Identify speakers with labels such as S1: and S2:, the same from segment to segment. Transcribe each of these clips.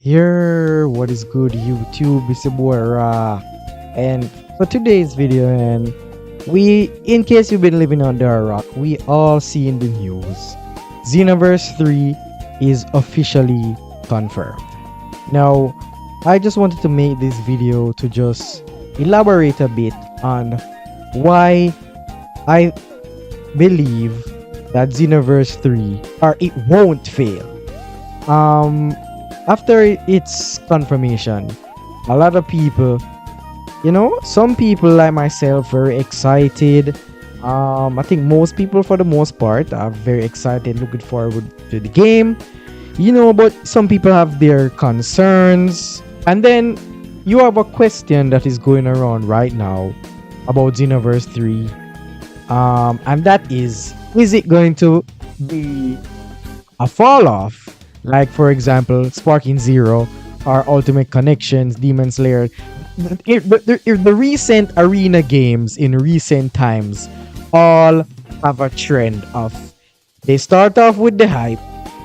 S1: Here, what is good YouTube? It's your boy Rah. And for today's video, and in case you've been living under a rock, we all see in the news, Xenoverse 3 is officially confirmed. Now, I just wanted to make this video to just elaborate a bit on why I believe that Xenoverse 3 or it won't fail. After its confirmation, a lot of people, some people like myself very excited. I think most people for the most part are very excited, looking forward to the game. But some people have their concerns. And then you have a question that is going around right now about Xenoverse 3. And that is it going to be a fall off? Like, for example, Sparking Zero or Ultimate Connections, Demon Slayer. The recent arena games in recent times all have a trend of they start off with the hype,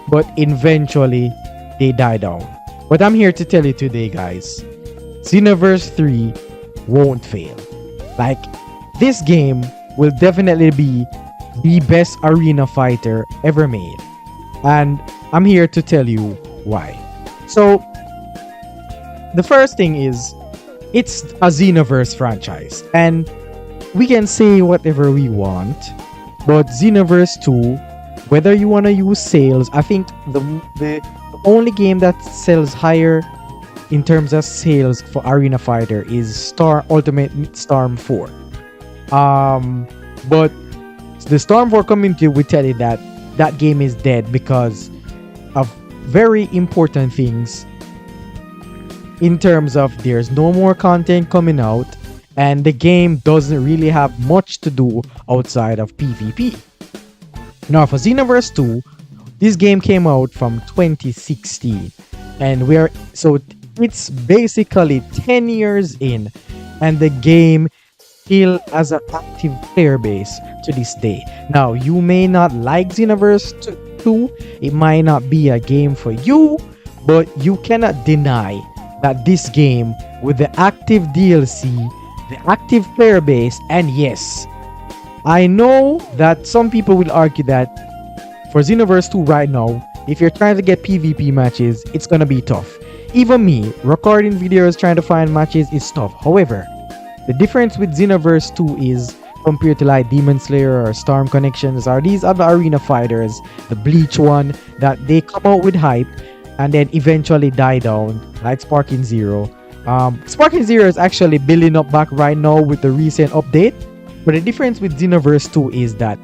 S1: but eventually they die down. But I'm here to tell you today, guys, Xenoverse 3 won't fail. Like, this game will definitely be the best arena fighter ever made. And I'm here to tell you why. So, the first thing is, it's a Xenoverse franchise. And we can say whatever we want, but Xenoverse 2, whether you want to use sales, I think the only game that sells higher in terms of sales for Arena Fighter is Ultimate Storm 4. But the Storm 4 community will tell you that that game is dead because of very important things in terms of there's no more content coming out and the game doesn't really have much to do outside of PvP. Now for Xenoverse 2, this game came out from 2016 and it's basically 10 years in and the game still has an active player base to this day. Now you may not like Xenoverse 2, it might not be a game for you, but you cannot deny that this game with the active DLC, the active player base, and yes, I know that some people will argue that for Xenoverse 2 right now, if you're trying to get PvP matches, it's gonna be tough. Even me, recording videos trying to find matches is tough. However, the difference with Xenoverse 2 is compared to like Demon Slayer or Storm Connections or these other arena fighters, the Bleach one, that they come out with hype and then eventually die down, like Sparking Zero. Sparking Zero is actually building up back right now with the recent update, but the difference with Xenoverse 2 is that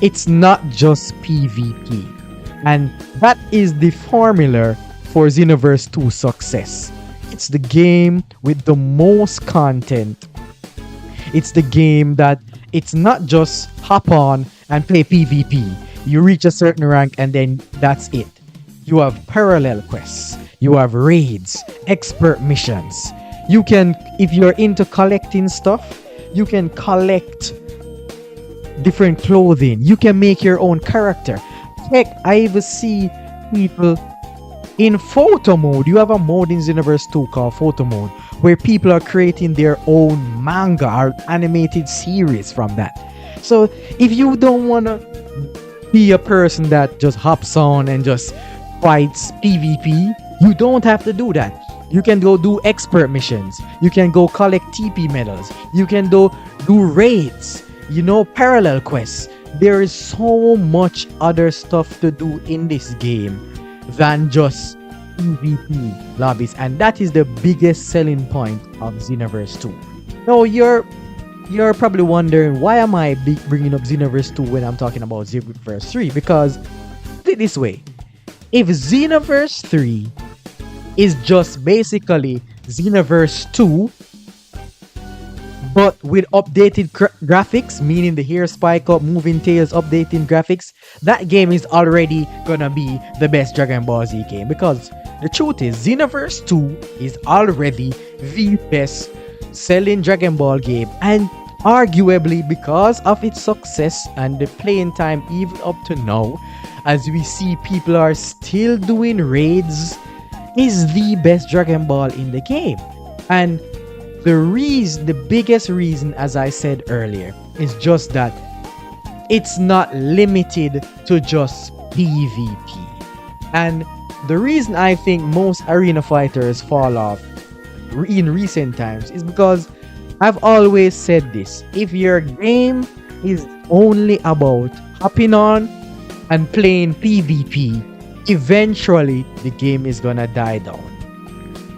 S1: it's not just PvP, and that is the formula for Xenoverse 2 success. It's the game with the most content. It's the game that it's not just hop on and play PvP. You reach a certain rank and then that's it. You have parallel quests. You have raids, expert missions. You can, if you're into collecting stuff, you can collect different clothing. You can make your own character. Heck, I even see people in photo mode. You have a mode in Xenoverse 2 called photo mode where people are creating their own manga or animated series from that. So if you don't want to be a person that just hops on and just fights PvP, you don't have to do that. You can go do expert missions. You can go collect TP medals. You can do raids, parallel quests. There is so much other stuff to do in this game than just PvP lobbies, and that is the biggest selling point of Xenoverse 2. Now you're probably wondering, why am I bringing up Xenoverse 2 when I'm talking about Xenoverse 3? Because put it this way, if Xenoverse 3 is just basically Xenoverse 2 but with updated graphics, meaning the hair spike up, moving tails, updating graphics, that game is already gonna be the best Dragon Ball Z game. Because the truth is, Xenoverse 2 is already the best selling Dragon Ball game, and arguably because of its success and the playing time even up to now, as we see people are still doing raids, is the best Dragon Ball in the game. And the biggest reason, as I said earlier, is just that it's not limited to just PvP. And the reason I think most arena fighters fall off in recent times is because I've always said this: if your game is only about hopping on and playing PvP, eventually the game is gonna die down.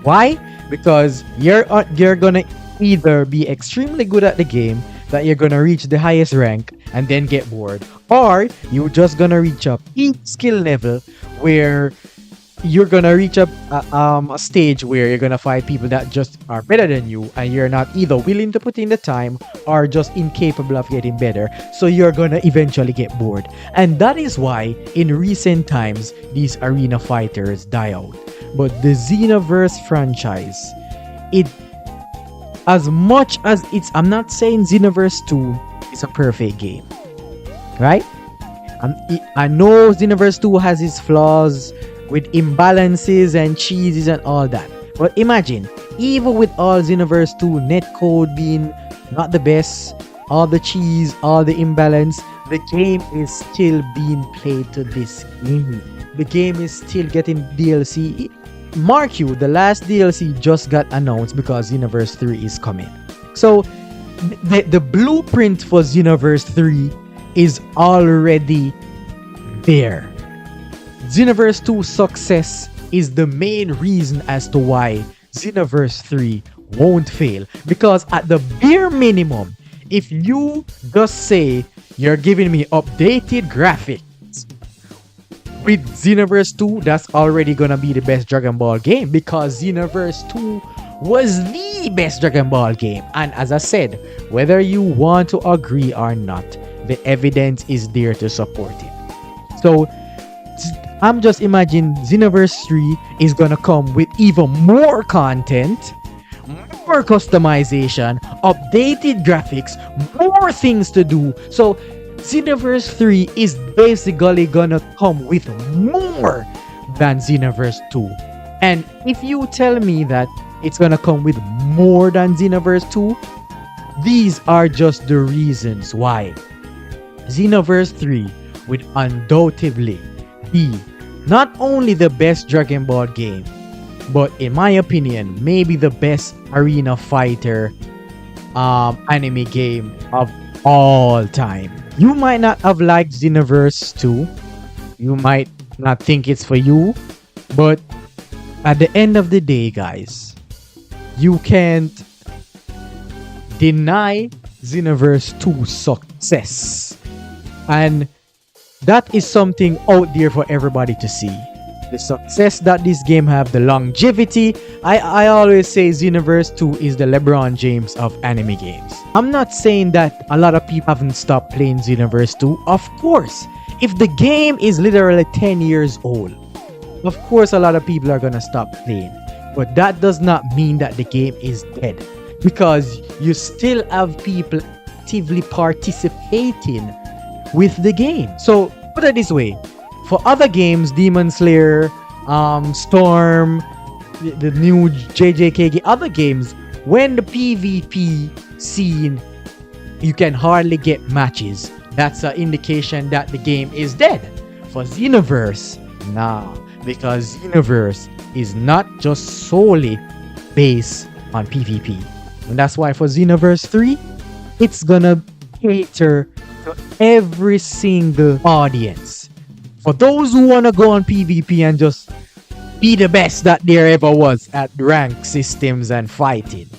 S1: Why? Because you're gonna either be extremely good at the game, that you're gonna reach the highest rank and then get bored, or you're just gonna reach a peak skill level where you're gonna reach a stage where you're gonna fight people that just are better than you, and you're not either willing to put in the time or just incapable of getting better, so you're gonna eventually get bored. And that is why in recent times these arena fighters die out. But the Xenoverse franchise, it, as much as I'm not saying Xenoverse 2 is a perfect game, right? I know Xenoverse 2 has its flaws with imbalances and cheeses and all that. But imagine, even with all Xenoverse 2 netcode being not the best, all the cheese, all the imbalance, the game is still being played to this game. The game is still getting DLC. Mark you, the last DLC just got announced because Xenoverse 3 is coming. So the blueprint for Xenoverse 3 is already there. Xenoverse 2's success is the main reason as to why Xenoverse 3 won't fail. Because at the bare minimum, if you just say you're giving me updated graphics with Xenoverse 2, that's already gonna be the best Dragon Ball game, because Xenoverse 2 was the best Dragon Ball game. And as I said, whether you want to agree or not, the evidence is there to support it. So I'm just imagining Xenoverse 3 is gonna come with even more content, more customization, updated graphics, more things to do. So Xenoverse 3 is basically gonna come with more than Xenoverse 2. And if you tell me that it's gonna come with more than Xenoverse 2, these are just the reasons why Xenoverse 3 would undoubtedly be not only the best Dragon Ball game, but in my opinion, maybe the best arena fighter anime game of all time. You might not have liked Xenoverse 2. You might not think it's for you. But at the end of the day, guys, you can't deny Xenoverse 2's success. And that is something out there for everybody to see. The success that this game have, the longevity. I always say Xenoverse 2 is the LeBron James of anime games. I'm not saying that a lot of people haven't stopped playing Xenoverse 2. Of course, if the game is literally 10 years old, of course a lot of people are gonna stop playing. But that does not mean that the game is dead, because you still have people actively participating with the game. So put it this way, for other games, Demon Slayer, Storm, the new JJK, other games, when the PvP scene, you can hardly get matches. That's an indication that the game is dead. For Xenoverse, nah, because Xenoverse is not just solely based on PvP. And that's why for Xenoverse 3, it's gonna cater to every single audience. For those who want to go on PvP and just be the best that there ever was at rank systems and fighting,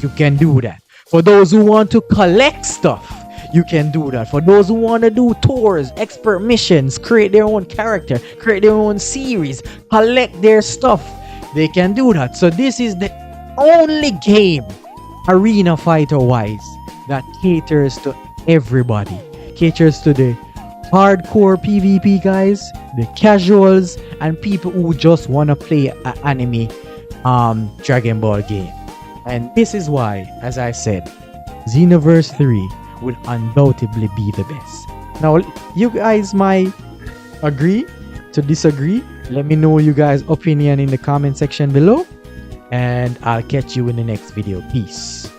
S1: you can do that. For those who want to collect stuff, you can do that. For those who want to do tours, expert missions, create their own character, create their own series, collect their stuff, they can do that. So this is the only game, arena fighter wise, that caters to everybody. Caters to the hardcore PvP guys, the casuals, and people who just want to play an anime Dragon Ball game. And this is why, as I said, Xenoverse 3 will undoubtedly be the best. Now, you guys might agree to disagree, Let me know you guys' opinion in the comment section below, and I'll catch you in the next video. Peace.